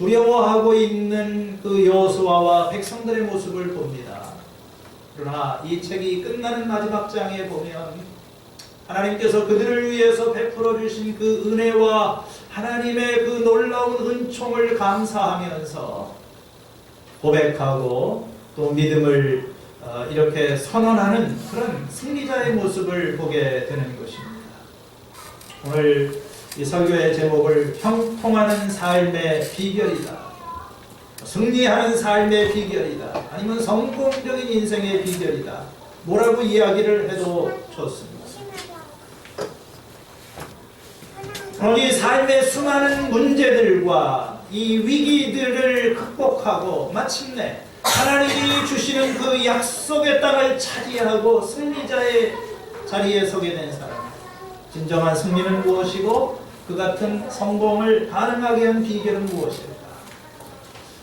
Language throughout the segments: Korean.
두려워하고 있는 그 여호수아와 백성들의 모습을 봅니다. 그러나 이 책이 끝나는 마지막 장에 보면 하나님께서 그들을 위해서 베풀어 주신 그 은혜와 하나님의 그 놀라운 은총을 감사하면서 고백하고 또 믿음을 이렇게 선언하는 그런 승리자의 모습을 보게 되는 것입니다. 오늘 이 설교의 제목을 형통하는 삶의 비결이다, 승리하는 삶의 비결이다, 아니면 성공적인 인생의 비결이다, 뭐라고 이야기를 해도 좋습니다. 이 삶의 수많은 문제들과 이 위기들을 극복하고 마침내 하나님이 주시는 그 약속의 땅을 차지하고 승리자의 자리에 서게 된 사람, 진정한 승리는 무엇이고 그 같은 성공을 가능하게 한 비결은 무엇일까?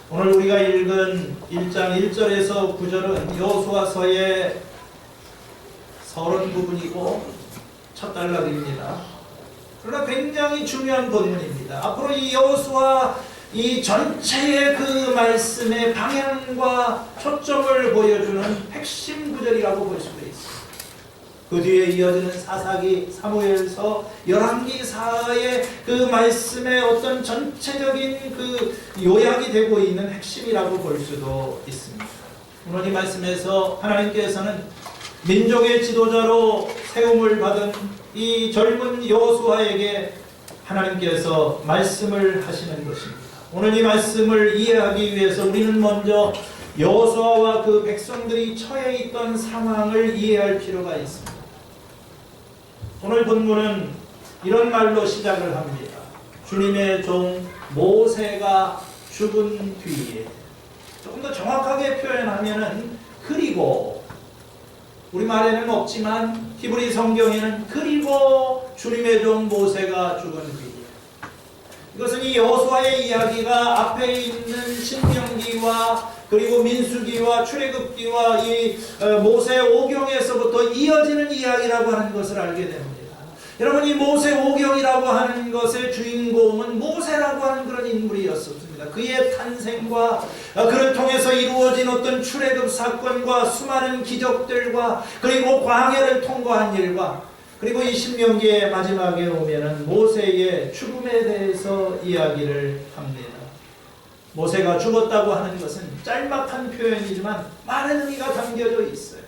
오늘 우리가 읽은 1장 1절에서 9절은 여호수아서의 서론 부분이고 첫 단락입니다. 그러나 굉장히 중요한 본문입니다. 앞으로 이 여호수아 이 전체의 그 말씀의 방향과 초점을 보여주는 핵심 구절이라고 볼 수가 있습니다. 그 뒤에 이어지는 사사기, 사무엘서, 열왕기사의 그 말씀의 어떤 전체적인 그 요약이 되고 있는 핵심이라고 볼 수도 있습니다. 오늘 이 말씀에서 하나님께서는 민족의 지도자로 세움을 받은 이 젊은 여호수아에게 하나님께서 말씀을 하시는 것입니다. 오늘 이 말씀을 이해하기 위해서 우리는 먼저 여호수아와 그 백성들이 처해 있던 상황을 이해할 필요가 있습니다. 오늘 본문은 이런 말로 시작을 합니다. 주님의 종 모세가 죽은 뒤에, 조금 더 정확하게 표현하면은 그리고, 우리말에는 없지만 히브리 성경에는 그리고 주님의 종 모세가 죽은 뒤에, 이것은 이 여호수아의 이야기가 앞에 있는 신명기와 그리고 민수기와 출애굽기와 이 모세 오경에서부터 이어지는 이야기라고 하는 것을 알게 됩니다. 여러분, 이 모세 오경이라고 하는 것의 주인공은 모세라고 하는 그런 인물이었습니다. 그의 탄생과 그를 통해서 이루어진 어떤 출애굽 사건과 수많은 기적들과 그리고 광야를 통과한 일과 그리고 이 신명기의 마지막에 오면은 모세의 죽음에 대해서 이야기를 합니다. 모세가 죽었다고 하는 것은 짤막한 표현이지만 많은 의미가 담겨져 있어요.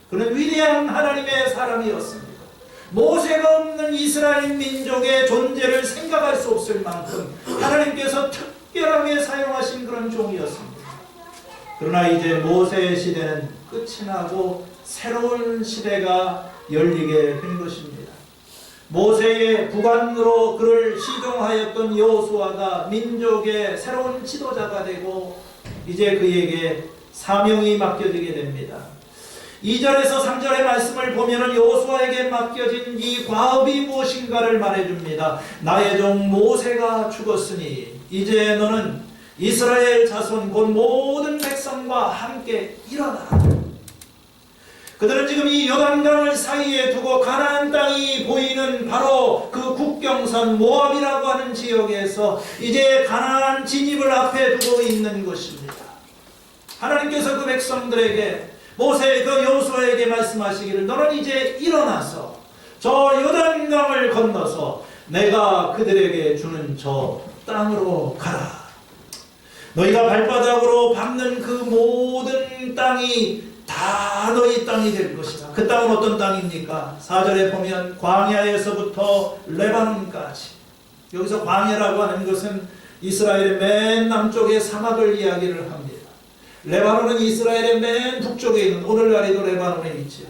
그는 위대한 하나님의 사람이었습니다. 모세가 없는 이스라엘 민족의 존재를 생각할 수 없을 만큼 하나님께서 특별하게 사용하신 그런 종이었습니다. 그러나 이제 모세의 시대는 끝이 나고 새로운 시대가 열리게 된 것입니다. 모세의 부관으로 그를 시종하였던 여호수아가 민족의 새로운 지도자가 되고 이제 그에게 사명이 맡겨지게 됩니다. 2절에서 3절의 말씀을 보면 여호수아에게 맡겨진 이 과업이 무엇인가를 말해줍니다. 나의 종 모세가 죽었으니 이제 너는 이스라엘 자손 곧 모든 백성과 함께 일어나라. 그들은 지금 이 요단강을 사이에 두고 가나안 땅이 보이는 바로 그 국경선 모압이라고 하는 지역에서 이제 가나안 진입을 앞에 두고 있는 것입니다. 하나님께서 그 백성들에게 모세 그 여호수아에게 말씀하시기를 너는 이제 일어나서 저 요단강을 건너서 내가 그들에게 주는 저 땅으로 가라. 너희가 발바닥으로 밟는 그 모든 땅이 다 너희 땅이 될 것이다. 그 땅은 어떤 땅입니까? 4절에 보면 광야에서부터 레바논까지. 여기서 광야라고 하는 것은 이스라엘의 맨 남쪽의 사막을 이야기를 합니다. 레바논은 이스라엘의 맨 북쪽에 있는, 오늘날에도 레바논에 있죠.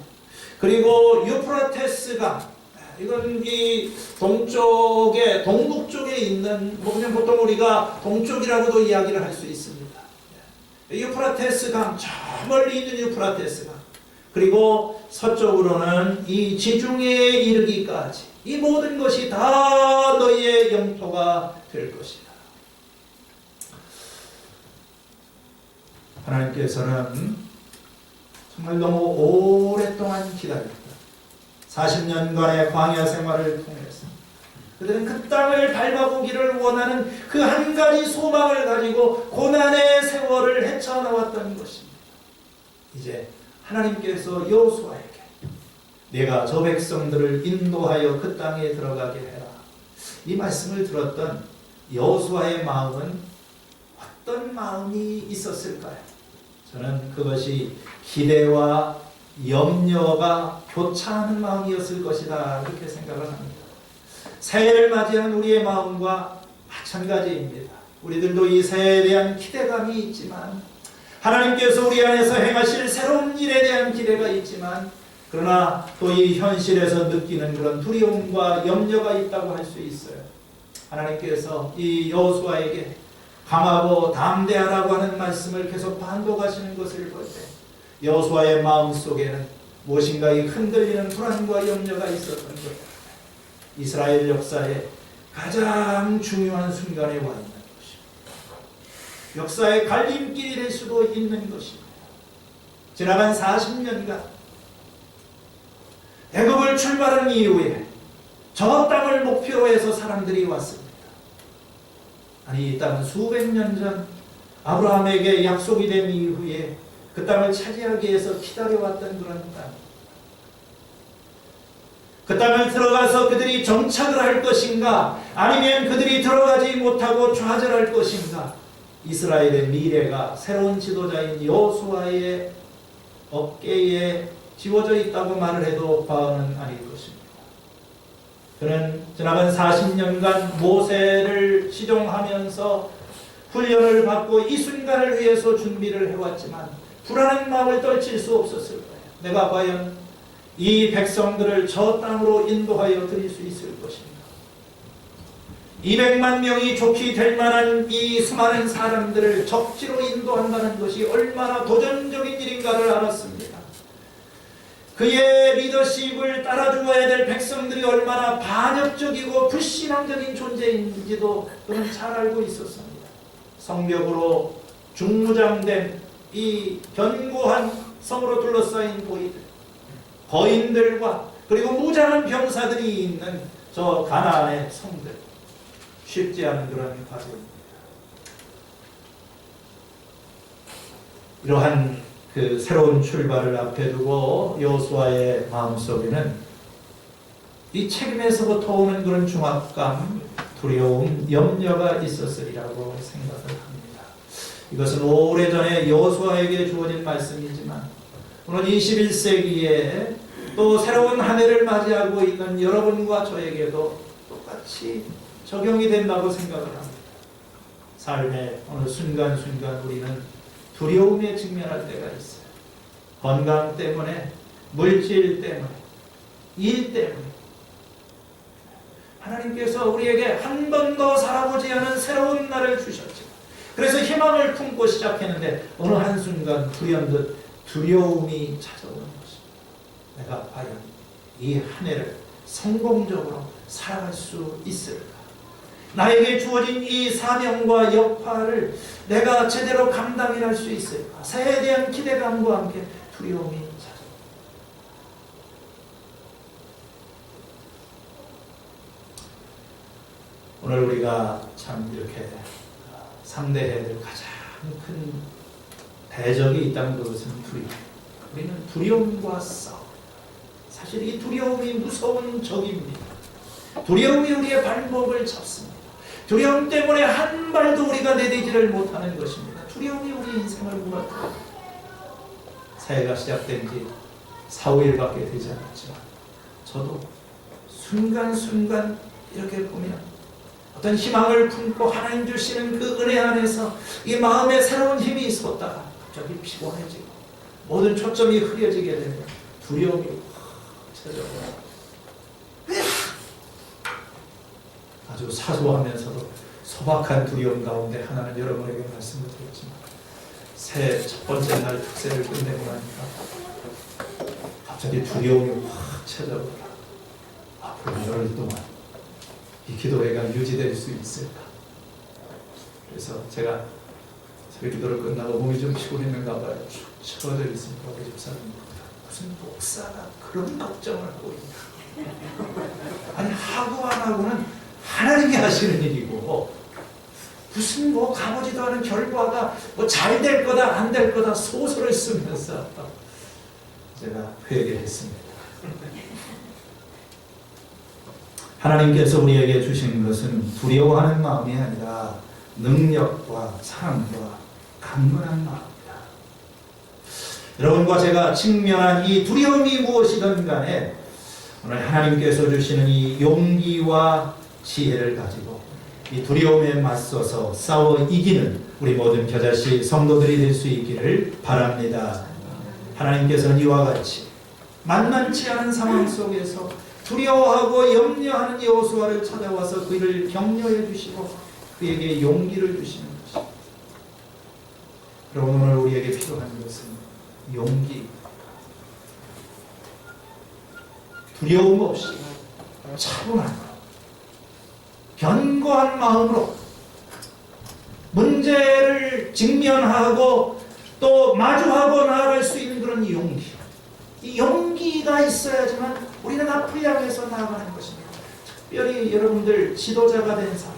그리고 유프라테스 강, 이건 이 동쪽에, 동북쪽에 있는, 그냥 보통 우리가 동쪽이라고도 이야기를 할 수 있습니다. 유프라테스 강, 저 멀리 있는 유프라테스 강, 그리고 서쪽으로는 이 지중해에 이르기까지 이 모든 것이 다 너희의 영토가 될 것이다. 하나님께서는 정말 너무 오랫동안 기다렸다. 40년간의 광야 생활을 통해서 그들은 그 땅을 밟아보기를 원하는 그 한 가지 소망을 가지고 고난의 세월을 헤쳐나왔던 것입니다. 이제 하나님께서 여호수아에게 내가 저 백성들을 인도하여 그 땅에 들어가게 해라. 이 말씀을 들었던 여호수아의 마음은 어떤 마음이 있었을까요? 저는 그것이 기대와 염려가 교차하는 마음이었을 것이다, 그렇게 생각을 합니다. 새해를 맞이한 우리의 마음과 마찬가지입니다. 우리들도 이 새해에 대한 기대감이 있지만, 하나님께서 우리 안에서 행하실 새로운 일에 대한 기대가 있지만, 그러나 또 이 현실에서 느끼는 그런 두려움과 염려가 있다고 할 수 있어요. 하나님께서 이 여호수아에게 강하고 담대하라고 하는 말씀을 계속 반복하시는 것을 볼 때 여호수아의 마음속에는 무엇인가 이 흔들리는 불안과 염려가 있었던 거예요. 이스라엘 역사의 가장 중요한 순간에 와 있는 것입니다. 역사의 갈림길이 될 수도 있는 것입니다. 지나간 40년간 애굽을 출발한 이후에 저 땅을 목표로 해서 사람들이 왔습니다. 아니, 이 땅은 수백 년 전 아브라함에게 약속이 된 이후에 그 땅을 차지하기 위해서 기다려왔던 그런 땅. 그 땅을 들어가서 그들이 정착을 할 것인가, 아니면 그들이 들어가지 못하고 좌절할 것인가. 이스라엘의 미래가 새로운 지도자인 여호수아의 어깨에 지워져 있다고 말을 해도 과언은 아닐 것입니다. 그는 지나간 40년간 모세를 시종하면서 훈련을 받고 이 순간을 위해서 준비를 해왔지만 불안한 마음을 떨칠 수 없었을 거예요. 내가 과연 이 백성들을 저 땅으로 인도하여 드릴 수 있을 것인가. 200만 명이 좋게 될 만한 이 수많은 사람들을 적지로 인도한다는 것이 얼마나 도전적인 일인가를 알았습니다. 그의 리더십을 따라주어야 될 백성들이 얼마나 반역적이고 불신앙적인 존재인지도 그는 잘 알고 있었습니다. 성벽으로 중무장된 이 견고한 성으로 둘러싸인 거인들과 그리고 무장한 병사들이 있는 저 가나안의 성들, 쉽지 않은 그런 과정입니다. 이러한 그 새로운 출발을 앞에 두고 여호수아의 마음속에는 이 책임에서부터 오는 그런 중압감, 두려움, 염려가 있었으리라고 생각을 합니다. 이것은 오래전에 여호수아에게 주어진 말씀이지만 오늘 21세기에 또 새로운 한 해를 맞이하고 있는 여러분과 저에게도 똑같이 적용이 된다고 생각을 합니다. 삶의 어느 순간순간 우리는 두려움에 직면할 때가 있어요. 건강 때문에, 물질 때문에, 일 때문에. 하나님께서 우리에게 한 번 더 살아보지 않은 새로운 날을 주셨죠. 그래서 희망을 품고 시작했는데 어느 한순간 불현듯 두려움이 찾아오는 것입니다. 내가 과연 이 한 해를 성공적으로 살아갈 수 있을까? 나에게 주어진 이 사명과 역할을 내가 제대로 감당할 수 있을까? 새해에 대한 기대감과 함께 두려움이 찾아옵니다. 오늘 우리가 참 이렇게 상대해야 될 가장 큰 대적이 있다는 것은 두려움. 우리는 두려움과 싸워. 사실 이 두려움이 무서운 적입니다. 두려움이 우리의 발목을 잡습니다. 두려움 때문에 한 발도 우리가 내딛지를 못하는 것입니다. 두려움이 우리 인생을 무너뜨립니다. 새해가 시작된 지 4, 5일밖에 되지 않았지만 저도 순간순간 이렇게 보면 어떤 희망을 품고 하나님 주시는 그 은혜 안에서 이 마음에 새로운 힘이 있었다가 갑자기 피곤해지고 모든 초점이 흐려지게 되면 두려움이 찾아오고 아주 사소하면서도 소박한 두려움 가운데 하나는 여러분에게 말씀을 드렸지만 새해 첫 번째 날 특세를 끝내고 나니까 갑자기 두려움이 확 찾아오더라. 앞으로 열흘 동안 이 기도회가 유지될 수 있을까? 그래서 제가 새벽 기도를 끝나고 몸이 좀 피곤했는가 봐요. 쭉 쳐져 있습니다. 우리 집사님 무슨 목사가 그런 걱정을 하고 있나? 아니 하고 안 하고는 하나님이 하시는 일이고, 무슨 뭐 가보지도 않은 결과가 뭐 잘 될 거다 안 될 거다 소설을 쓰면서 제가 회개했습니다. 하나님께서 우리에게 주신 것은 두려워하는 마음이 아니라 능력과 사랑과 강건한 마음이다. 여러분과 제가 직면한 이 두려움이 무엇이든 간에 오늘 하나님께서 주시는 이 용기와 지혜를 가지고 이 두려움에 맞서서 싸워 이기는 우리 모든 겨자씨 성도들이 될 수 있기를 바랍니다. 하나님께서는 이와 같이 만만치 않은 상황 속에서 두려워하고 염려하는 여호수아를 찾아와서 그를 격려해 주시고 그에게 용기를 주시는 것입니다. 여러분, 오늘 우리에게 필요한 것은 용기, 두려움 없이 차분한 견고한 마음으로 문제를 직면하고 또 마주하고 나아갈 수 있는 그런 용기. 이 용기가 있어야지만 우리는 앞을 향해서 나아가는 것입니다. 특별히 여러분들 지도자가 된 사람,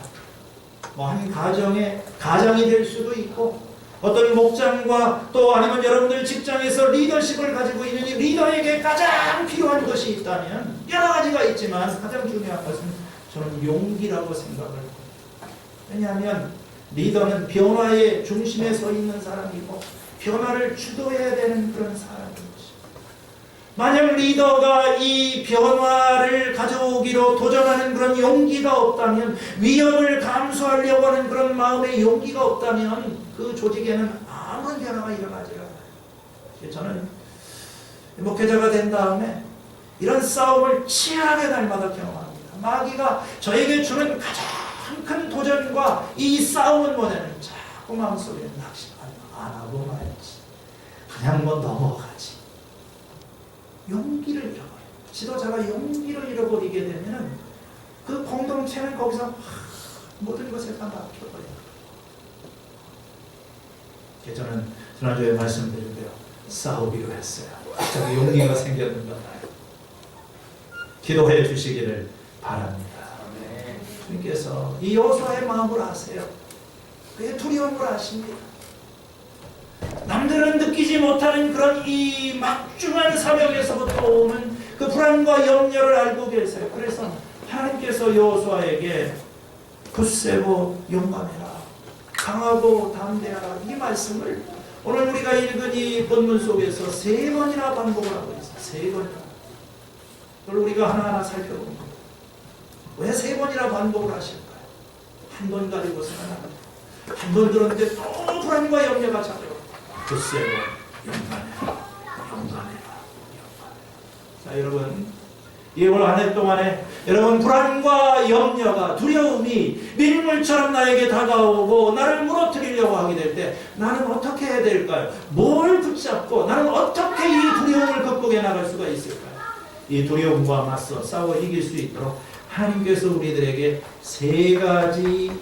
뭐 한 가장이 될 수도 있고, 어떤 목장과 또 아니면 여러분들 직장에서 리더십을 가지고 있는 이 리더에게 가장 필요한 것이 있다면 여러 가지가 있지만 가장 중요한 것은 저는 용기라고 생각을 합니다. 왜냐하면 리더는 변화의 중심에 서 있는 사람이고 변화를 주도해야 되는 그런 사람인 것입니다. 만약 리더가 이 변화를 가져오기로 도전하는 그런 용기가 없다면, 위험을 감수하려고 하는 그런 마음의 용기가 없다면 그 조직에는 아무런 변화가 일어나지 않아요. 저는 목회자가 된 다음에 이런 싸움을 치열하게 날마다 경험합니다. 마귀가 저에게 주는 가장 큰 도전과 이 싸움은 뭐냐면 자꾸 마음속에 안 하고 말지, 그냥 뭐 넘어가지. 용기를 잃어버려요. 지도자가 용기를 잃어버리게 되면 그 공동체는 거기서 모든 것에 다 막혀버려요. 저는 지난주에 말씀드린 대로 싸우기로 했어요. 갑자기 용기가 생겼는 것 같아요. 기도해 주시기를 바랍니다. 주님께서 이 여호수아의 마음을 아세요. 그의 두려움을 아십니다. 남들은 느끼지 못하는 그런 이 막중한 사명에서부터 오는 그 불안과 염려를 알고 계세요. 그래서 하나님께서 여호수아에게 굳세고 용감해라, 강하고 담대하라, 이 말씀을 오늘 우리가 읽은 이 본문 속에서 3번이나 반복을 하고 있어요. 3번이나. 그걸 우리가 하나하나 살펴보는 겁니다. 왜 3번이나 반복을 하실까요? 한 번 가지고서는 안 돼요. 한 번 들었는데 또 불안과 염려가 찾아와요. 굳세고 용감해라, 용감해라. 자, 여러분, 이 올 한 해 동안에 여러분 불안과 염려가, 두려움이 밀물처럼 나에게 다가오고 나를 무너뜨리려고 하게 될 때 나는 어떻게 해야 될까요? 뭘 붙잡고 나는 어떻게 이 두려움을 극복해 나갈 수가 있을까요? 이 두려움과 맞서 싸워 이길 수 있도록 하나님께서 우리들에게 3가지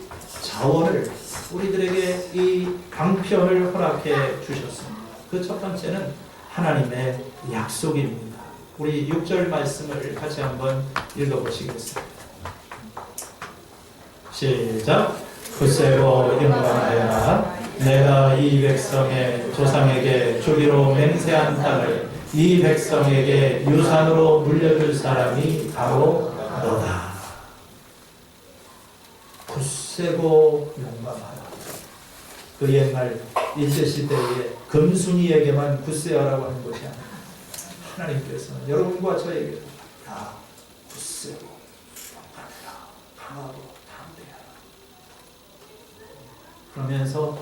자원을, 우리들에게 이 방편을 허락해 주셨습니다. 그 첫 번째는 하나님의 약속입니다. 우리 6절 말씀을 같이 한번 읽어보시겠습니다. 시작. 굳세고 용감하여라. 내가 이 백성의 조상에게 주기로 맹세한 땅을 이 백성에게 유산으로 물려줄 사람이 바로 너다. 굳세고 용감하라. 그 옛날 일제시대에 금순이에게만 굳세하라고 하는 것이 아니라 하나님께서는 여러분과 저에게 다 굳세고 용감해라, 강하고 담대하라. 그러면서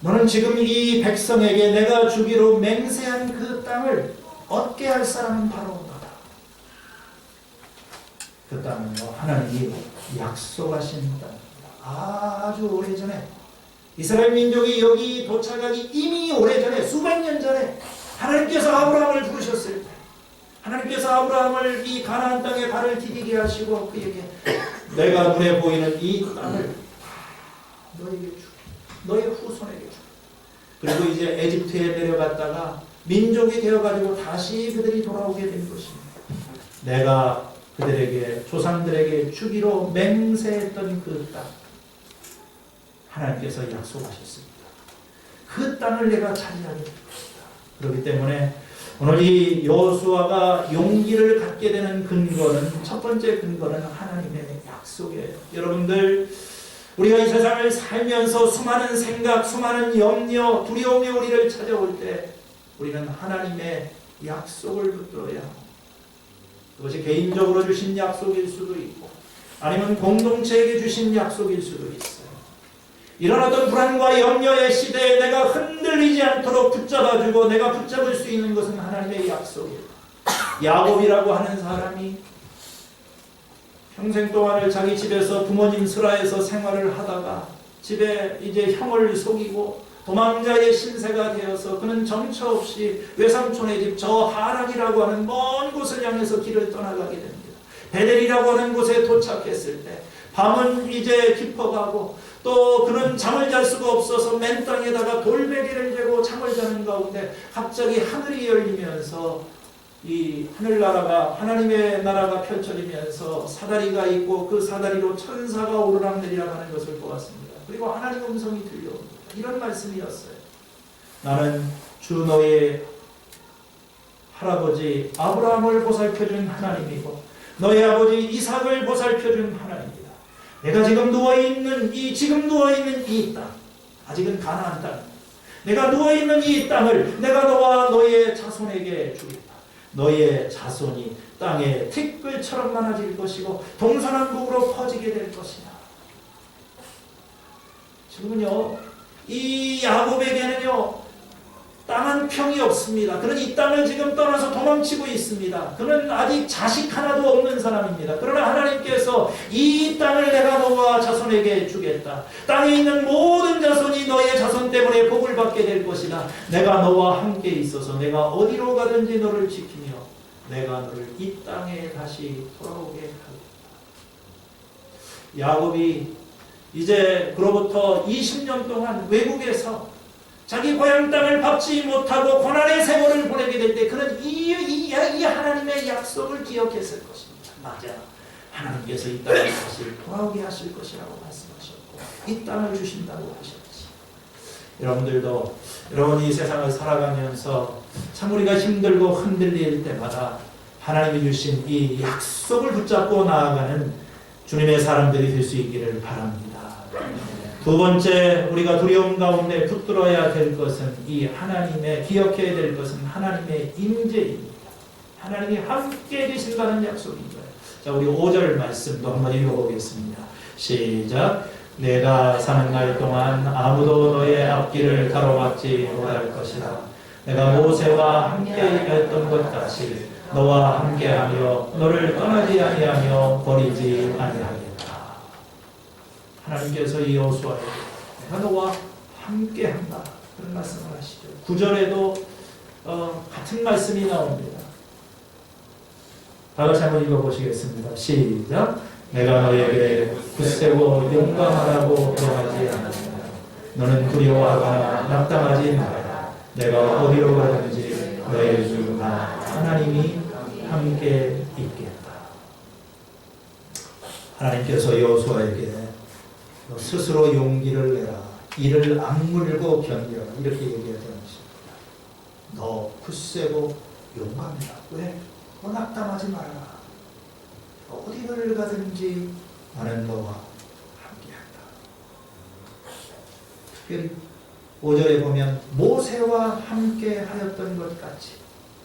너는 지금 이 백성에게 내가 주기로 맹세한 그 땅을 얻게 할 사람은 바로 너다. 그 땅은 하나님이 약속하신 땅입니다. 아주 오래전에 이스라엘 민족이 여기 도착하기 이미 오래전에, 수백 년 전에 하나님께서 아브라함을 부르셨을 때, 하나님께서 아브라함을 이 가나안 땅에 발을 디디게 하시고 그에게 내가 눈에 보이는 이 땅을 너에게 주고 너의 후손에게 주고, 그리고 이제 에집트에 내려갔다가 민족이 되어가지고 다시 그들이 돌아오게 된 것입니다. 내가 그들에게 조상들에게 주기로 맹세했던 그 땅, 하나님께서 약속하셨습니다. 그 땅을 내가 차지하게 될 것이다. 그렇기 때문에 오늘 이 여호수아가 용기를 갖게 되는 근거는, 첫 번째 근거는 하나님의 약속이에요. 여러분들, 우리가 이 세상을 살면서 수많은 생각, 수많은 염려, 두려움이 우리를 찾아올 때 우리는 하나님의 약속을 붙들어야 합니다. 그것이 개인적으로 주신 약속일 수도 있고 아니면 공동체에게 주신 약속일 수도 있어요. 이런 어떤 불안과 염려의 시대에 내가 흔들리지 않도록 붙잡아주고 내가 붙잡을 수 있는 것은 하나님의 약속이에요. 야곱이라고 하는 사람이 평생 동안을 자기 집에서 부모님 슬하에서 생활을 하다가 집에 이제 형을 속이고 도망자의 신세가 되어서 그는 정처 없이 외삼촌의 집 저 하락이라고 하는 먼 곳을 향해서 길을 떠나가게 됩니다. 베델이라고 하는 곳에 도착했을 때 밤은 이제 깊어가고 또 그는 잠을 잘 수가 없어서 맨 땅에다가 돌베개를 대고 잠을 자는 가운데 갑자기 하늘이 열리면서 이 하늘나라가, 하나님의 나라가 펼쳐지면서 사다리가 있고 그 사다리로 천사가 오르락내리락 하는 것을 보았습니다. 그리고 하나님의 음성이 들려옵니다. 이런 말씀이었어요. 나는 주 너의 할아버지 아브라함을 보살펴준 하나님이고 너의 아버지 이삭을 보살펴준 하나님이다. 내가 지금 누워있는 이 땅, 아직은 가나안 땅입니다. 내가 누워있는 이 땅을 내가 너와 너의 자손에게 주겠다. 너의 자손이 땅에 티끌처럼 많아질 것이고 동서남북으로 퍼지게 될 것이다. 지금은요, 이 야곱에게는요, 땅 한 평이 없습니다. 그는 이 땅을 지금 떠나서 도망치고 있습니다. 그는 아직 자식 하나도 없는 사람입니다. 그러나 하나님께서 이 땅을 내가 너와 자손에게 주겠다. 땅에 있는 모든 자손이 너의 자손 때문에 복을 받게 될 것이다. 내가 너와 함께 있어서 내가 어디로 가든지 너를 지키며 내가 너를 이 땅에 다시 돌아오게 하겠다. 야곱이 이제 그로부터 20년 동안 외국에서 자기 고향 땅을 밟지 못하고 고난의 세월을 보내게 될 때 그는 이 하나님의 약속을 기억했을 것입니다. 맞아. 하나님께서 이 땅을 다시 돌아오게 하실 것이라고 말씀하셨고 이 땅을 주신다고 하셨지. 여러분들도 여러분 이 세상을 살아가면서 참 우리가 힘들고 흔들릴 때마다 하나님이 주신 이 약속을 붙잡고 나아가는 주님의 사람들이 될 수 있기를 바랍니다. 두 번째, 우리가 두려움 가운데 붙들어야 될 것은 이 하나님의, 기억해야 될 것은 하나님의 임재입니다. 하나님이 함께 계신다는 약속인 거예요. 자, 우리 5절 말씀도 한번 읽어보겠습니다. 시작. 내가 사는 날 동안 아무도 너의 앞길을 가로막지 못할 것이라. 내가 모세와 함께 했던 것 같이 너와 함께하며 너를 떠나지 아니하며 버리지 아니하겠다. 하나님께서 이 여호수아에게 내가 너와 함께한다 그런 말씀을 하시죠. 9절에도 같은 말씀이 나옵니다. 다 같이 한번 읽어보시겠습니다. 시작. 내가 너에게 굳세고 용감하라고 명하지 않았다. 너는 두려워하거나 낙담하지 말라. 내가 어디로 가든지 너의 주 하나님이 함께 있겠다. 하나님께서 여호수아에게 너 스스로 용기를 내라. 이를 악물고 견뎌라. 이렇게 얘기하지 않습니다. 너 굳세고 용감해라. 왜? 너 낙담하지 말라. 어디를 가든지 나는 너와 함께한다. 특별히 5절에 보면 모세와 함께 하였던 것 같이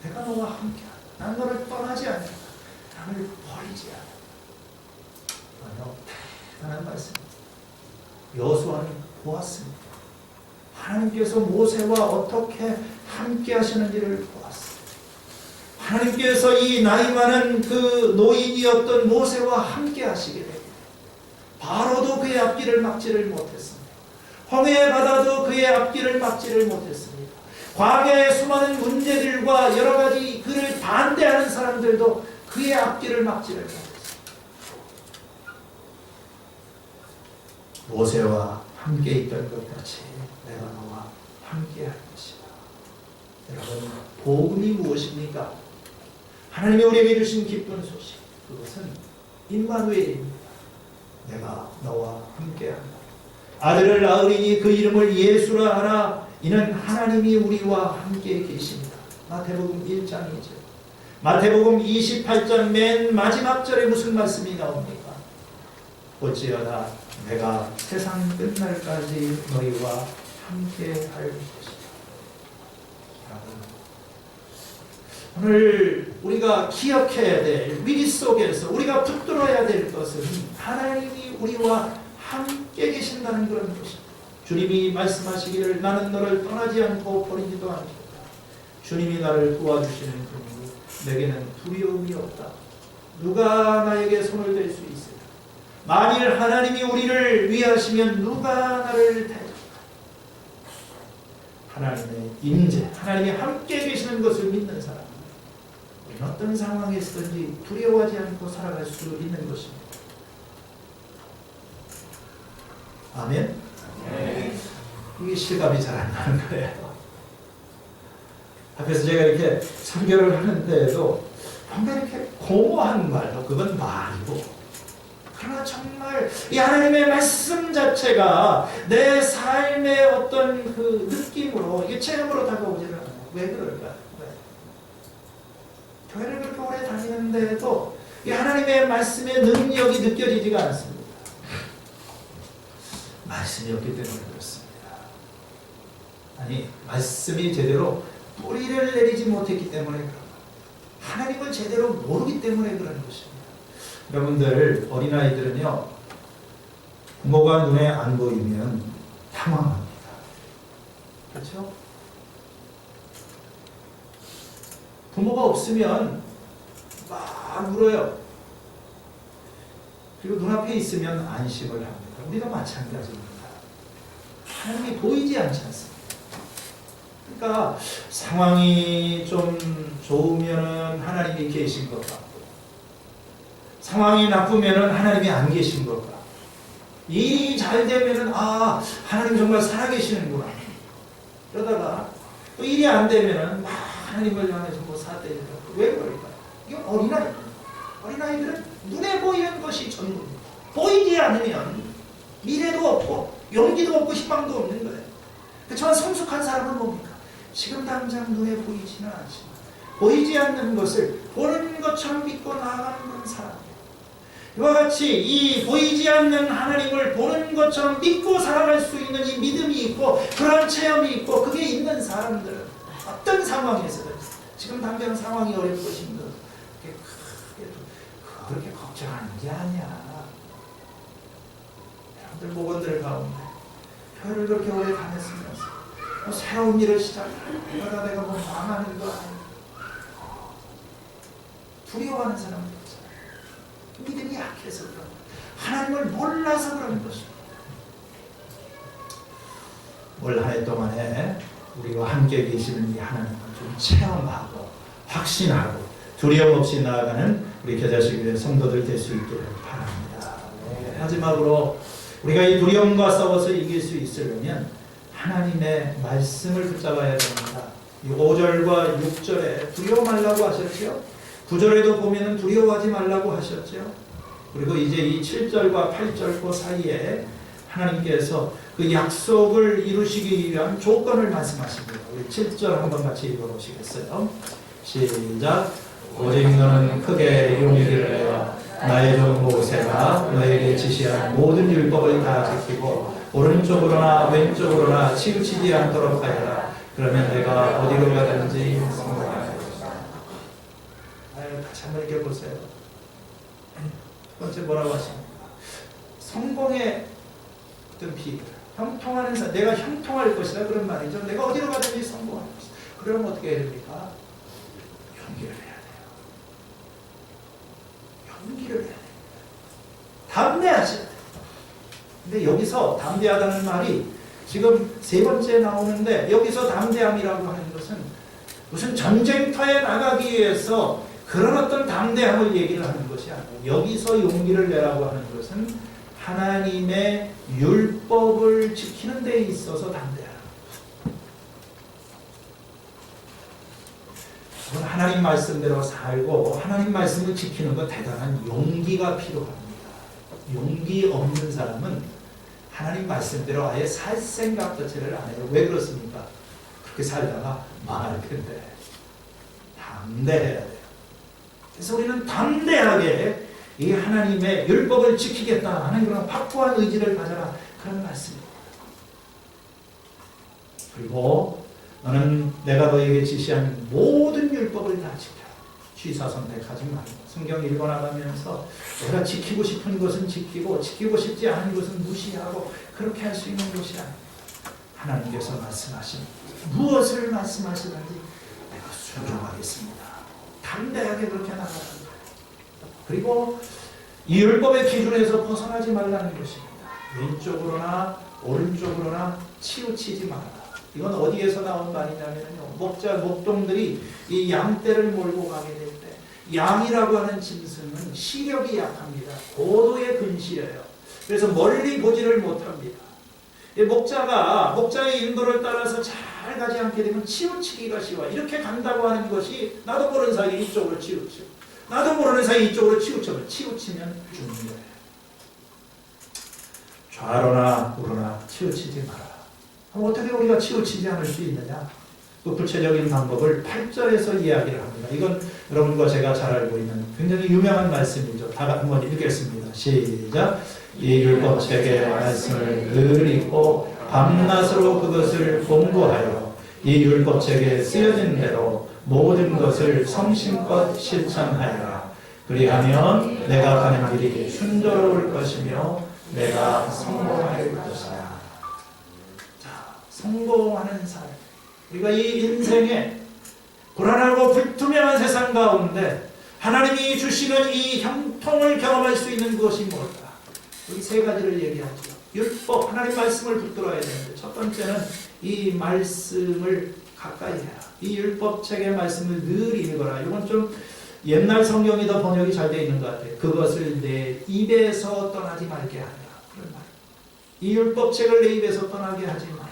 내가 너와 함께한다. 난 너를 떠나지 않는다. 나를 버리지 않는다. 대단한 말씀입니다. 여호수아는 보았습니다. 하나님께서 모세와 어떻게 함께 하시는지를 보았습니다. 하나님께서 이 나이 많은 그 노인이었던 모세와 함께 하시게 됩니다. 바로도 그의 앞길을 막지를 못했습니다. 홍해의 바다도 그의 앞길을 막지를 못했습니다. 광야의 수많은 문제들과 여러 가지 그를 반대하는 사람들도 그의 앞길을 막지를 못했습니다. 모세와 함께 있던 것 같이 내가 너와 함께 할 것이다. 여러분, 복음이 무엇입니까? 하나님이 우리에게 주신 기쁜 소식. 그것은 임마누엘입니다. 내가 너와 함께한다. 아들을 낳으리니 그 이름을 예수라 하라. 이는 하나님이 우리와 함께 계십니다. 마태복음 1장이죠. 마태복음 28장 맨 마지막 절에 무슨 말씀이 나옵니까? 어찌하다 내가 세상 끝날까지 너희와 함께 할 것이다. 오늘 우리가 기억해야 될 위기 속에서 우리가 붙들어야 될 것은 하나님이 우리와 함께 계신다는 그런 것입니다. 주님이 말씀하시기를 나는 너를 떠나지 않고 버리지도 않겠다. 주님이 나를 도와주시는 분이고 내게는 두려움이 없다. 누가 나에게 손을 댈 수 있을까? 만일 하나님이 우리를 위하시면 누가 나를 대할까? 하나님의 임재, 하나님이 함께 계시는 것을 믿는 사람, 우리는 어떤 상황에서든지 두려워하지 않고 살아갈 수 있는 것입니다. 아멘? 네. 이게 실감이 잘 안 나는 거예요. 앞에서 제가 이렇게 설교를 하는데도 뭔가 이렇게 고고한 말도 그건 말이고, 그러나 정말 이 하나님의 말씀 자체가 내 삶의 어떤 그 느낌으로, 이게 체험으로 다가오지는 않아요. 왜 그럴까? 왜? 교회를 그렇게 오래 다니는데도 이 하나님의 말씀의 능력이 느껴지지가 않습니다. 말씀이 없기 때문에 그렇습니다. 아니, 말씀이 제대로 뿌리를 내리지 못했기 때문에 그런 거예요. 하나님을 제대로 모르기 때문에 그런 것입니다. 여러분들, 어린아이들은요, 부모가 눈에 안 보이면 당황합니다. 그렇죠? 부모가 없으면 막 울어요. 그리고 눈앞에 있으면 안심을 합니다. 우리도 마찬가지입니다. 하나님이 보이지 않지 않습니까? 그러니까 상황이 좀 좋으면 하나님이 계신 것 같고, 상황이 나쁘면 하나님이 안 계신 것 같고, 일이 잘 되면 아, 하나님 정말 살아계시는구나. 그러다가 또 일이 안 되면 막 하나님을 향해서 뭐 사대를 하고. 왜 그럴까요? 이건 어린아이들은 눈에 보이는 것이 전부입니다. 보이지 않으면 미래도 없고 용기도 없고 희망도 없는 거예요. 그렇지만 성숙한 사람은 뭡니까? 지금 당장 눈에 보이지는 않지만 보이지 않는 것을 보는 것처럼 믿고 나아가는 사람이에요. 이와 같이 이 보이지 않는 하나님을 보는 것처럼 믿고 살아갈 수 있는 이 믿음이 있고 그런 체험이 있고 그게 있는 사람들은 어떤 상황에서든 지금 당장 상황이 어렵고 힘들어 그렇게 걱정하는 게 아니야. 여러분들 목원들 가운데 교회를 그렇게 오래 다녔으면서 뭐 새로운 일을 시작하다가 내가 뭐 망하는 거 아니야. 두려워하는 사람들 있잖아요. 믿음이 약해서 그런 거예요. 하나님을 몰라서 그런 것입니다. 올 한 해 동안에 우리와 함께 계시는 이 하나님을 좀 체험하고 확신하고 두려움 없이 나아가는 우리 겨자식의 성도들 될 수 있기를 바랍니다. 네. 마지막으로 우리가 이 두려움과 싸워서 이길 수 있으려면 하나님의 말씀을 붙잡아야 됩니다. 이 5절과 6절에 두려워 말라고 하셨죠. 9절에도 보면은 두려워하지 말라고 하셨죠. 그리고 이제 이 7절과 8절 그 사이에 하나님께서 그 약속을 이루시기 위한 조건을 말씀하십니다. 우리 7절 한번 같이 읽어보시겠어요? 시작. 오직 너는 크게 용기를 내어 나의 종 모세가 너에게 지시한 모든 율법을 다 지키고 오른쪽으로나 왼쪽으로나 치우치지 않도록 하여라. 그러면 내가 어디로 가든지 성공할 것이다. 같이 한번 읽어보세요. 첫 번째 뭐라고 하십니까? 성공의 어떤 비결, 형통하는 사, 내가 형통할 것이다 그런 말이죠. 내가 어디로 가든지 성공할 것이다. 그러면 어떻게 해야 됩니까? 용기를 해야 돼요. 용기를 해야 됩니다. 담대하셔야 돼요. 근데 여기서 담대하다는 말이 지금 세 번째 나오는데, 여기서 담대함이라고 하는 것은 무슨 전쟁터에 나가기 위해서 그런 어떤 담대함을 얘기를 하는 것이 아니에요. 여기서 용기를 내라고 하는 것은 하나님의 율법을 지키는 데 있어서 담대하라. 하나님 말씀대로 살고 하나님 말씀을 지키는 건 대단한 용기가 필요합니다. 용기 없는 사람은 하나님 말씀대로 아예 살 생각 자체를 안 해요. 왜 그렇습니까? 그렇게 살다가 망할 텐데. 담대해야 돼요. 그래서 우리는 담대하게 이 하나님의 율법을 지키겠다 하는 그런 확고한 의지를 가져라, 그런 말씀입니다. 그리고 너는 내가 너에게 지시한 모든 율법을 다 지켜. 취사선택하지 말고 성경 읽어나가면서 내가 지키고 싶은 것은 지키고 지키고 싶지 않은 것은 무시하고 그렇게 할 수 있는 것이 아닙니다. 하나님께서 말씀하십니다. 무엇을 말씀하시는지 내가 순종하겠습니다. 담대하게 그렇게 나가는 거예요. 그리고 이 율법의 기준에서 벗어나지 말라는 것입니다. 왼쪽으로나 오른쪽으로나 치우치지 말라. 이건 어디에서 나온 말이냐면요, 목동들이 이 양떼를 몰고 가게 될 때, 양이라고 하는 짐승은 시력이 약합니다. 고도의 근시예요. 그래서 멀리 보지를 못합니다. 목자의 인도를 따라서 잘 가지 않게 되면 치우치기가 쉬워. 이렇게 간다고 하는 것이 나도 모르는 사이에 이쪽으로 치우쳐, 나도 모르는 사이에 이쪽으로 치우치면 죽는 거예요. 좌로나 우로나 치우치지 마라. 그럼 어떻게 우리가 치우치지 않을 수 있느냐? 그 구체적인 방법을 8절에서 이야기를 합니다. 이건 여러분과 제가 잘 알고 있는 굉장히 유명한 말씀이죠. 다 한번 읽겠습니다. 시작. 이 율법책의 말씀을 늘 읽고 밤낮으로 그것을 공부하여 이 율법책에 쓰여진 대로 모든 것을 성심껏 실천하여라. 그리하면 내가 가는 길이 순조로울 것이며 내가 성공할 것이다. 성공하는 삶. 우리가 이 인생에 불안하고 불투명한 세상 가운데 하나님이 주시는 이 형통을 경험할 수 있는 것이 뭘까? 여기 세 가지를 얘기하죠. 율법, 하나님 말씀을 붙들어야 되는데, 첫 번째는 이 말씀을 가까이 해라. 이 율법책의 말씀을 늘 읽어라. 이건 좀 옛날 성경이 더 번역이 잘 되어 있는 것 같아요. 그것을 내 입에서 떠나지 말게 하라. 그런 말. 이 율법책을 내 입에서 떠나게 하지 마라.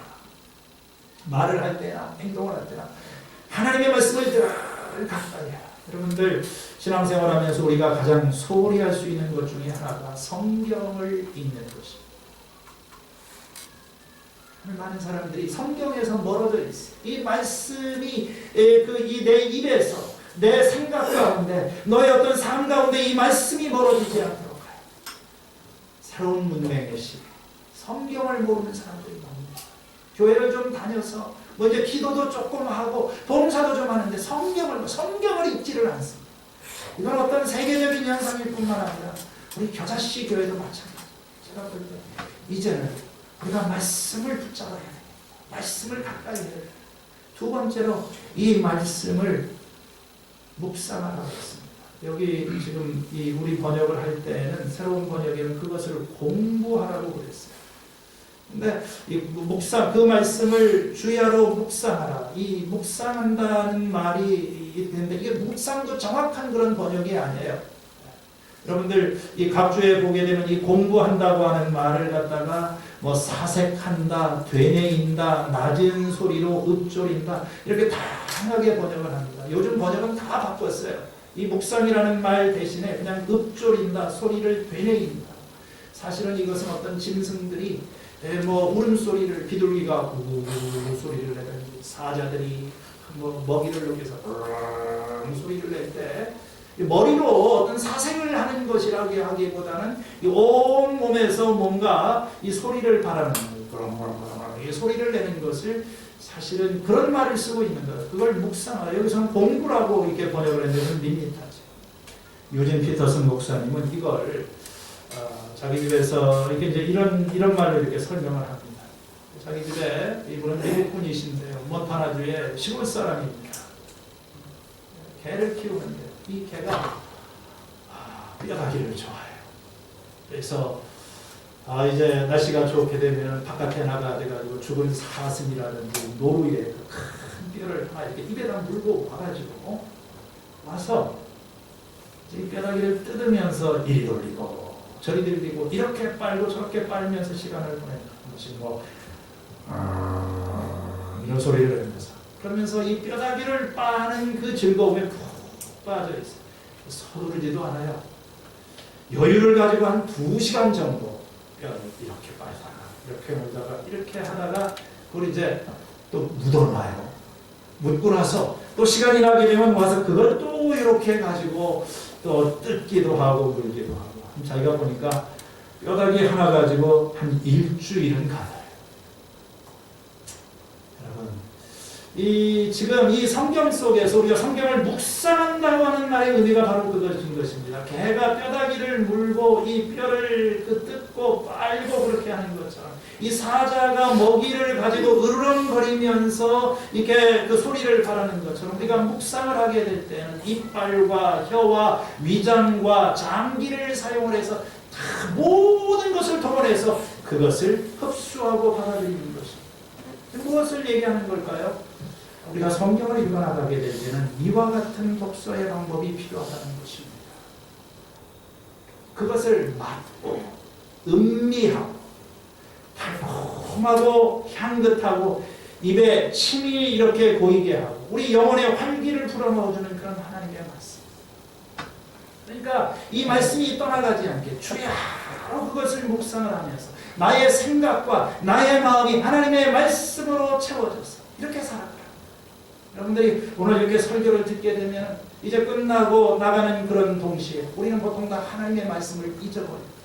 말을 할 때나 행동을 할 때나 하나님의 말씀을 늘 가까이 해라. 여러분들 신앙생활하면서 우리가 가장 소홀히 할 수 있는 것 중에 하나가 성경을 읽는 것입니다. 많은 사람들이 성경에서 멀어져 있어요. 이 말씀이 내 입에서 내 생각 가운데 너의 어떤 삶 가운데 이 말씀이 멀어지지 않도록 해요. 새로운 문맹의 시대, 성경을 모르는 사람들이 많습니다. 교회를 좀 다녀서 이제 기도도 조금 하고 봉사도 좀 하는데 성경을 읽지를 않습니다. 이건 어떤 세계적인 현상일 뿐만 아니라 우리 겨자씨 교회도 마찬가지입니다. 제가 볼 때 이제는 우리가 말씀을 붙잡아야 돼요. 말씀을 가까이 해야 돼요. 두 번째로 이 말씀을 묵상하라고 했습니다. 여기 지금 우리 번역을 할 때는 새로운 번역에는 그것을 공부하라고 그랬어요. 근데 이 그 말씀을 주야로 묵상하라. 이 묵상한다는 말이 있는데 이게 묵상도 정확한 그런 번역이 아니에요. 여러분들 이 각주에 보게 되면 이 공부한다고 하는 말을 갖다가 사색한다, 되뇌인다, 낮은 소리로 읊조린다 이렇게 다양하게 번역을 합니다. 요즘 번역은 다 바꿨어요. 이 묵상이라는 말 대신에 그냥 읊조린다, 소리를 되뇌인다. 사실은 이것은 어떤 짐승들이 울음소리를, 비둘기가 우우우 소리를 내는 사자들이 먹이를 녹여서 소리를 낼 때 머리로 어떤 사색을 하는 것이라고 하기보다는 온 몸에서 뭔가 이 소리를 바라는 이 소리를 내는 것을 사실은 그런 말을 쓰고 있는 거예요. 그걸 묵상하라. 여기서는 공부라고 이렇게 번역을 했는데 밋밋하죠. 유진 피터슨 목사님은 이걸 자기 집에서 이렇게 이제 이런 말로 이렇게 설명을 합니다. 자기 집에 이분은 미국 분이신데요. 몬타나주의 시골 사람입니다. 개를 키우는데 이 개가 뛰어가기를 좋아해요. 그래서 이제 날씨가 좋게 되면 바깥에 나가가지고 죽은 사슴이라든지 노루의 큰 뼈를 하나 이렇게 입에다 물고 와가지고 와서 이 뼈다귀를 뜯으면서 이리 돌리고 저리 들리고 이렇게 빨고 저렇게 빨면서 시간을 보내는 것이 이런 소리를 하면서 그러면서 이 뼈다귀를 빠는 그 즐거움에 푹 빠져 있어요. 서두르지도 않아요. 여유를 가지고 한 2시간 정도 뼈를 이렇게 빨다가 이렇게 물다가 이렇게 하다가 그걸 이제 또 묻어놔요. 묻고 나서 또 시간이 나게 되면 와서 그걸 또 이렇게 가지고 또 뜯기도 하고 물기도 하고. 자기가 보니까 뼈다귀 하나 가지고 한 일주일은 가요. 지금 이 성경 속에서 우리가 성경을 묵상한다고 하는 말의 의미가 바로 그것인 것입니다. 개가 뼈다귀를 물고 이 뼈를 뜯고 빨고 그렇게 하는 것처럼 이 사자가 먹이를 가지고 으르렁거리면서 이렇게 그 소리를 바라는 것처럼 우리가 묵상을 하게 될 때는 이빨과 혀와 위장과 장기를 사용을 해서 다 모든 것을 동원해서 그것을 흡수하고 받아들이는 것입니다. 무엇을 얘기하는 걸까요? 우리가 성경을 읽어나가게 될 때는 이와 같은 독서의 방법이 필요하다는 것입니다. 그것을 맛보, 음미하고, 달콤하고 향긋하고 입에 침이 이렇게 고이게 하고 우리 영혼에 활기를 불어넣어주는 그런 하나님의 말씀. 그러니까 이 말씀이 떠나가지 않게 주야로 그것을 묵상을 하면서 나의 생각과 나의 마음이 하나님의 말씀으로 채워져서 이렇게 살아가라. 여러분들이 오늘 이렇게 설교를 듣게 되면 이제 끝나고 나가는 그런 동시에 우리는 보통 다 하나님의 말씀을 잊어버립니다.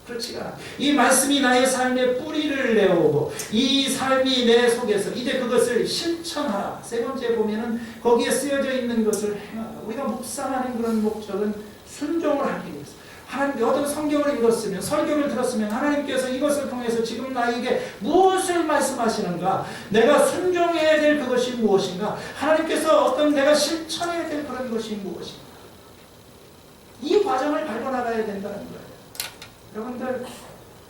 그렇지가 않아. 이 말씀이 나의 삶의 뿌리를 내오고 이 삶이 내 속에서 이제 그것을 실천하라. 세 번째 보면은 거기에 쓰여져 있는 것을 행하라. 우리가 묵상하는 그런 목적은 순종을 하기 위해서. 하나님 어떤 성경을 읽었으면 설교를 들었으면 하나님께서 이것을 통해서 지금 나에게 무엇을 말씀하시는가, 내가 순종해야 될 그것이 무엇인가, 하나님께서 어떤 내가 실천해야 될 그런 것이 무엇인가, 이 과정을 밟아 나가야 된다는 거예요. 여러분들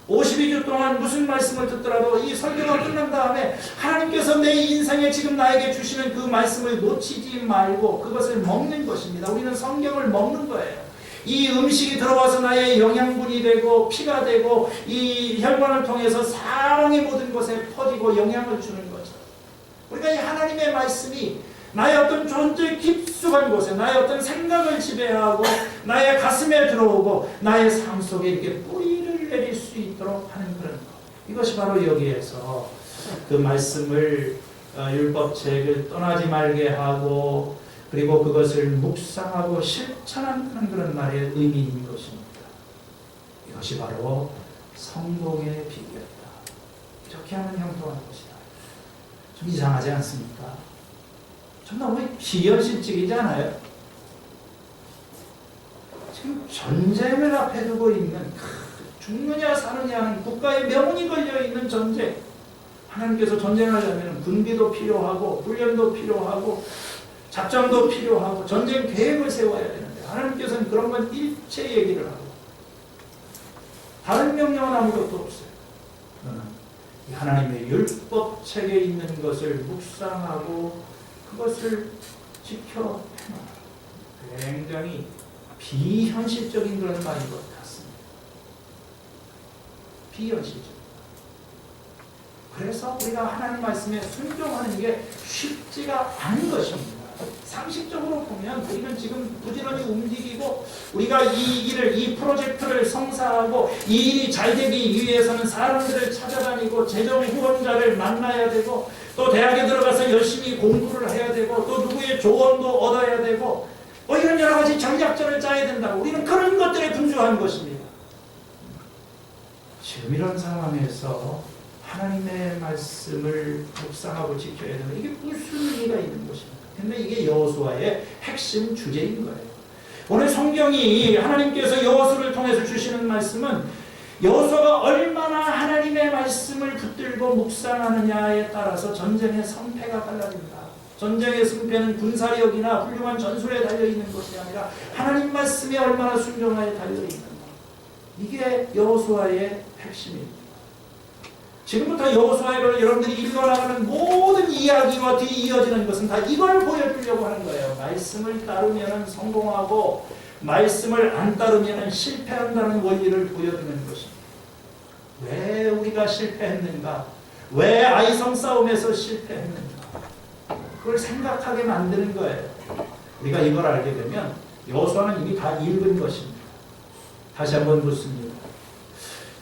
52주 동안 무슨 말씀을 듣더라도 이 설교가 끝난 다음에 하나님께서 내 인생에 지금 나에게 주시는 그 말씀을 놓치지 말고 그것을 먹는 것입니다. 우리는 성경을 먹는 거예요. 이 음식이 들어와서 나의 영양분이 되고 피가 되고 이 혈관을 통해서 사랑의 모든 것에 퍼지고 영향을 주는 거죠. 우리가 이 하나님의 말씀이 나의 어떤 존재 깊숙한 곳에 나의 어떤 생각을 지배하고 나의 가슴에 들어오고 나의 삶 속에 이렇게 뿌리를 내릴 수 있도록 하는 그런 것. 이것이 바로 여기에서 그 말씀을 율법책을 떠나지 말게 하고 그리고 그것을 묵상하고 실천하는 그런 말의 의미인 것입니다. 이것이 바로 성공의 비결이다. 이렇게 하면 형통한 것이다. 좀 이상하지 않습니까? 좀 너무 비현실적이지 않아요? 지금 전쟁을 앞에 두고 있는 죽느냐 사느냐 하는 국가의 명운이 걸려있는 전쟁. 하나님께서 전쟁하려면 군비도 필요하고 훈련도 필요하고 작전도 필요하고 전쟁 계획을 세워야 되는데 하나님께서는 그런 건 일체 얘기를 하고 다른 명령은 아무것도 없어요. 하나님의 율법책에 있는 것을 묵상하고 그것을 지켜 굉장히 비현실적인 그런 말인 것 같습니다. 비현실적. 그래서 우리가 하나님 말씀에 순종하는 게 쉽지가 않은 것입니다. 상식적으로 보면 우리는 지금 부지런히 움직이고 우리가 이 일을, 이 프로젝트를 성사하고 이 일이 잘 되기 위해서는 사람들을 찾아다니고 재정 후원자를 만나야 되고 또 대학에 들어가서 열심히 공부를 해야 되고 또 누구의 조언도 얻어야 되고 이런 여러 가지 전략전을 짜야 된다고 우리는 그런 것들에 분주한 것입니다. 지금 이런 상황에서 하나님의 말씀을 묵상하고 지켜야 되는 이게 무슨 의미가 있는 것입니까? 근데 이게 여호수아의 핵심 주제인 거예요. 오늘 성경이 하나님께서 여호수아를 통해서 주시는 말씀은 여호수아가 얼마나 하나님의 말씀을 붙들고 묵상하느냐에 따라서 전쟁의 성패가 달라진다. 전쟁의 승패는 군사력이나 훌륭한 전술에 달려있는 것이 아니라 하나님 말씀에 얼마나 순종하에 달려있는가. 이게 여호수아의 핵심입니다. 지금부터 여호수아를 여러분들이 읽어나가는 모든 이야기와 뒤이어지는 것은 다 이걸 보여주려고 하는 거예요. 말씀을 따르면 성공하고 말씀을 안 따르면 실패한다는 원리를 보여주는 것입니다. 왜 우리가 실패했는가? 왜 아이성 싸움에서 실패했는가? 그걸 생각하게 만드는 거예요. 우리가 이걸 알게 되면 여호수아는 이미 다 읽은 것입니다. 다시 한번 묻습니다.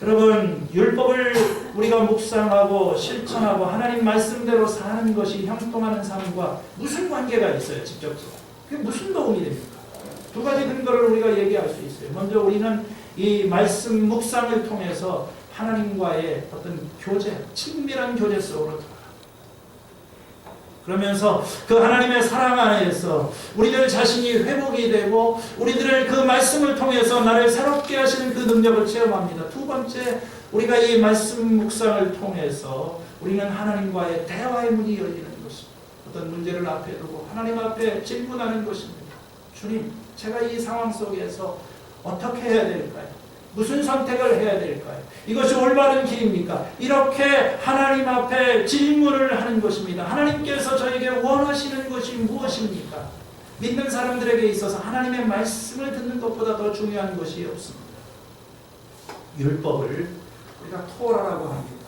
여러분, 율법을 우리가 묵상하고 실천하고 하나님 말씀대로 사는 것이 형통하는 삶과 무슨 관계가 있어요? 직접적으로. 그게 무슨 도움이 됩니까? 두 가지 근거를 우리가 얘기할 수 있어요. 먼저 우리는 이 말씀 묵상을 통해서 하나님과의 어떤 교제, 친밀한 교제 속으로 들어갑니다. 그러면서 그 하나님의 사랑 안에서 우리들 자신이 회복이 되고 우리들을 그 말씀을 통해서 나를 새롭게 하시는 그 능력을 체험합니다. 두 번째, 우리가 이 말씀 묵상을 통해서 우리는 하나님과의 대화의 문이 열리는 것입니다. 어떤 문제를 앞에 두고 하나님 앞에 질문하는 것입니다. 주님, 제가 이 상황 속에서 어떻게 해야 될까요? 무슨 선택을 해야 될까요? 이것이 올바른 길입니까? 이렇게 하나님 앞에 질문을 하는 것입니다. 하나님께서 저에게 원하시는 것이 무엇입니까? 믿는 사람들에게 있어서 하나님의 말씀을 듣는 것보다 더 중요한 것이 없습니다. 율법을 우리가 토라라고 합니다.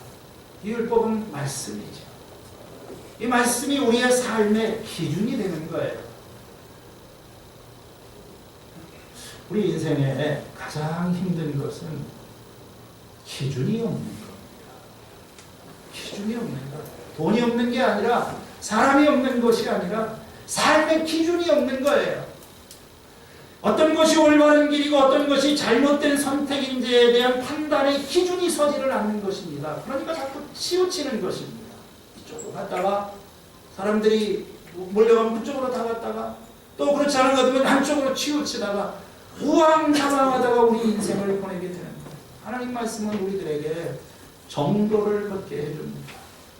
이 율법은 말씀이죠. 이 말씀이 우리의 삶의 기준이 되는 거예요. 우리 인생에 가장 힘든 것은 기준이 없는 겁니다. 기준이 없는 것. 돈이 없는 게 아니라, 사람이 없는 것이 아니라 삶의 기준이 없는 거예요. 어떤 것이 올바른 길이고 어떤 것이 잘못된 선택인지에 대한 판단의 기준이 서지를 않는 것입니다. 그러니까 자꾸 치우치는 것입니다. 이쪽으로 갔다가 사람들이 몰려가면 그쪽으로 다 갔다가 또 그렇지 않은 것 같으면 한쪽으로 치우치다가 우왕좌왕하다가 우리 인생을 보내게 되는 거예요. 하나님 말씀은 우리들에게 정도를 걷게 해줍니다.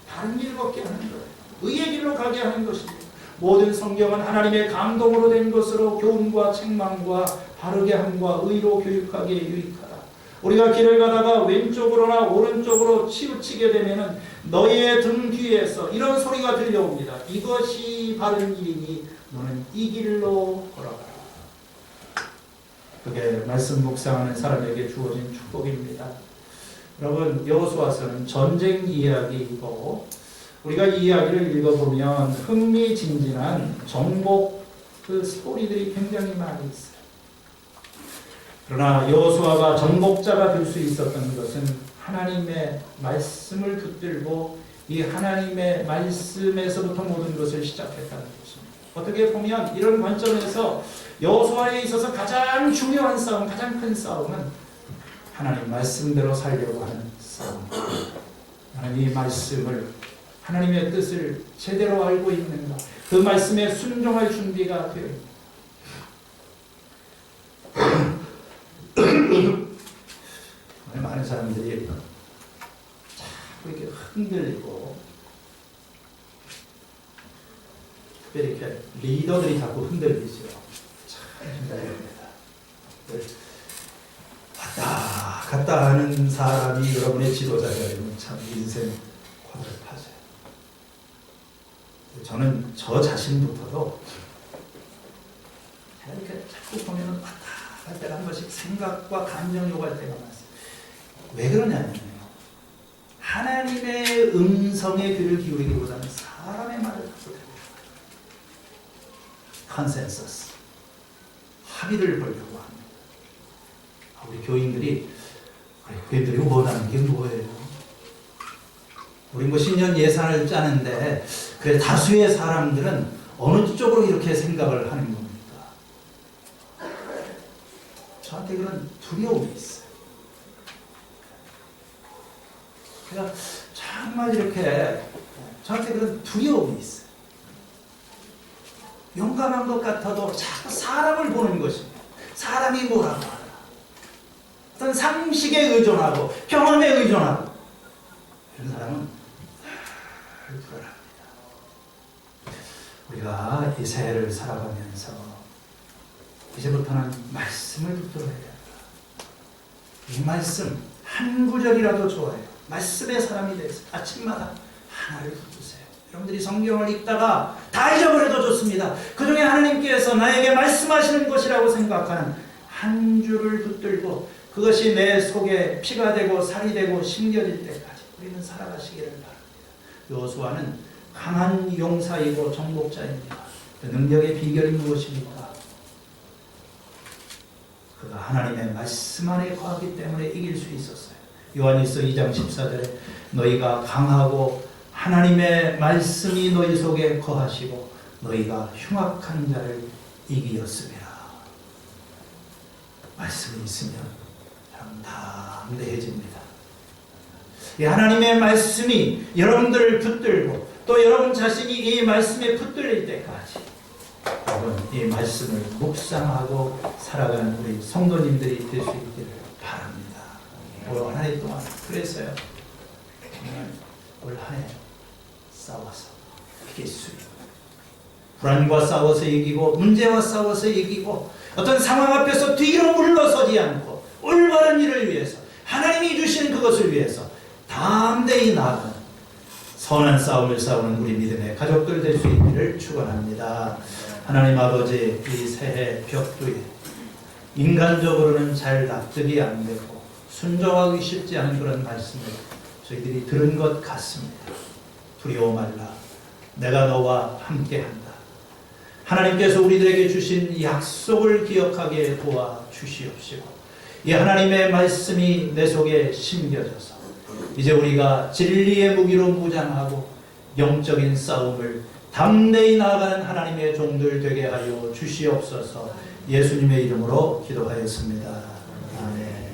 다른 길 걷게 하는 거예요. 의의 길로 가게 하는 것입니다. 모든 성경은 하나님의 감동으로 된 것으로 교훈과 책망과 바르게 함과 의로 교육하기에 유익하다. 우리가 길을 가다가 왼쪽으로나 오른쪽으로 치우치게 되면은 너희의 등 뒤에서 이런 소리가 들려옵니다. 이것이 바른 길이니 너는 이 길로 걸어가라. 그게 말씀 묵상하는 사람에게 주어진 축복입니다. 여러분, 여호수아서는 전쟁 이야기이고 우리가 이 이야기를 읽어보면 흥미진진한 정복 그 스토리들이 굉장히 많이 있어요. 그러나 여호수아가 정복자가 될 수 있었던 것은 하나님의 말씀을 붙들고 이 하나님의 말씀에서부터 모든 것을 시작했다는 것입니다. 어떻게 보면 이런 관점에서 여호수아에 있어서 가장 중요한 싸움, 가장 큰 싸움은 하나님 말씀대로 살려고 하는 싸움. 하나님 이 말씀을, 하나님의 뜻을 제대로 알고 있는가, 그 말씀에 순종할 준비가 되어 있는가. 많은 사람들이 자꾸 이렇게 흔들리고, 특별히 이렇게 리더들이 자꾸 흔들리죠. 참 힘들습니다. 왔다 갔다 하는 사람이 여러분의 지도자가 되면 참 인생 고달파져요. 저는 저 자신부터도 이렇게 자꾸 보면 왔다 갈 때가 한 번씩 생각과 감정이 오갈 때가 많습니다. 왜 그러냐면요, 하나님의 음성에 귀를 기울이기보다는 사람의 말을 자꾸 들어요. 컨센서스, 합의를 보려고 합니다. 우리 교인들이 원하는 게 뭐예요? 우리 뭐 신년 예산을 짜는데 그래 다수의 사람들은 어느 쪽으로 이렇게 생각을 하는 겁니까? 저한테 그런 두려움이 있어요. 제가 정말 이렇게 저한테 그런 두려움이 있어요. 용감한 것 같아도 자꾸 사람을 보는 것입니다. 사람이 뭐라고 하나. 어떤 상식에 의존하고 경험에 의존하고 이런 사람은 불안합니다. 우리가 이 새해를 살아가면서 이제부터는 말씀을 붙들어야 된다. 이 말씀 한 구절이라도 좋아요. 말씀의 사람이 되세요. 아침마다 하나를 붙드세요. 여러분들이 성경을 읽다가 다 잊어버려도 좋습니다. 그 중에 하나님께서 나에게 말씀하시는 것이라고 생각하는 한 줄을 붙들고 그것이 내 속에 피가 되고 살이 되고 심겨질 때까지 우리는 살아가시기를 바랍니다. 여호수아는 강한 용사이고 정복자입니다. 그 능력의 비결이 무엇입니까? 그가 하나님의 말씀 안에 거하기 때문에 이길 수 있었어요. 요한일서 2장 14절에 너희가 강하고 하나님의 말씀이 너희 속에 거하시고 너희가 흉악한 자를 이기었습니다. 말씀이 있으면 담대해집니다. 이 하나님의 말씀이 여러분들을 붙들고 또 여러분 자신이 이 말씀에 붙들릴 때까지 여러분 이 말씀을 묵상하고 살아가는 우리 성도님들이 될 수 있기를 바랍니다. 올 한 해 동안 그랬어요. 올 한 해 싸워서 이길 수 있고 불안과 싸워서 이기고 문제와 싸워서 이기고 어떤 상황 앞에서 뒤로 물러서지 않고 올바른 일을 위해서 하나님이 주신 그것을 위해서 담대히 나아가는 선한 싸움을 싸우는 우리 믿음의 가족들 될 수 있기를 축원합니다. 하나님 아버지 이 새해 벽두에 인간적으로는 잘 납득이 안 되고 순종하기 쉽지 않은 그런 말씀을 저희들이 들은 것 같습니다. 두려워 말라 내가 너와 함께한다. 하나님께서 우리들에게 주신 약속을 기억하게 도와주시옵시고 이 하나님의 말씀이 내 속에 심겨져서 이제 우리가 진리의 무기로 무장하고 영적인 싸움을 담대히 나아가는 하나님의 종들 되게 하여 주시옵소서. 예수님의 이름으로 기도하였습니다. 아멘.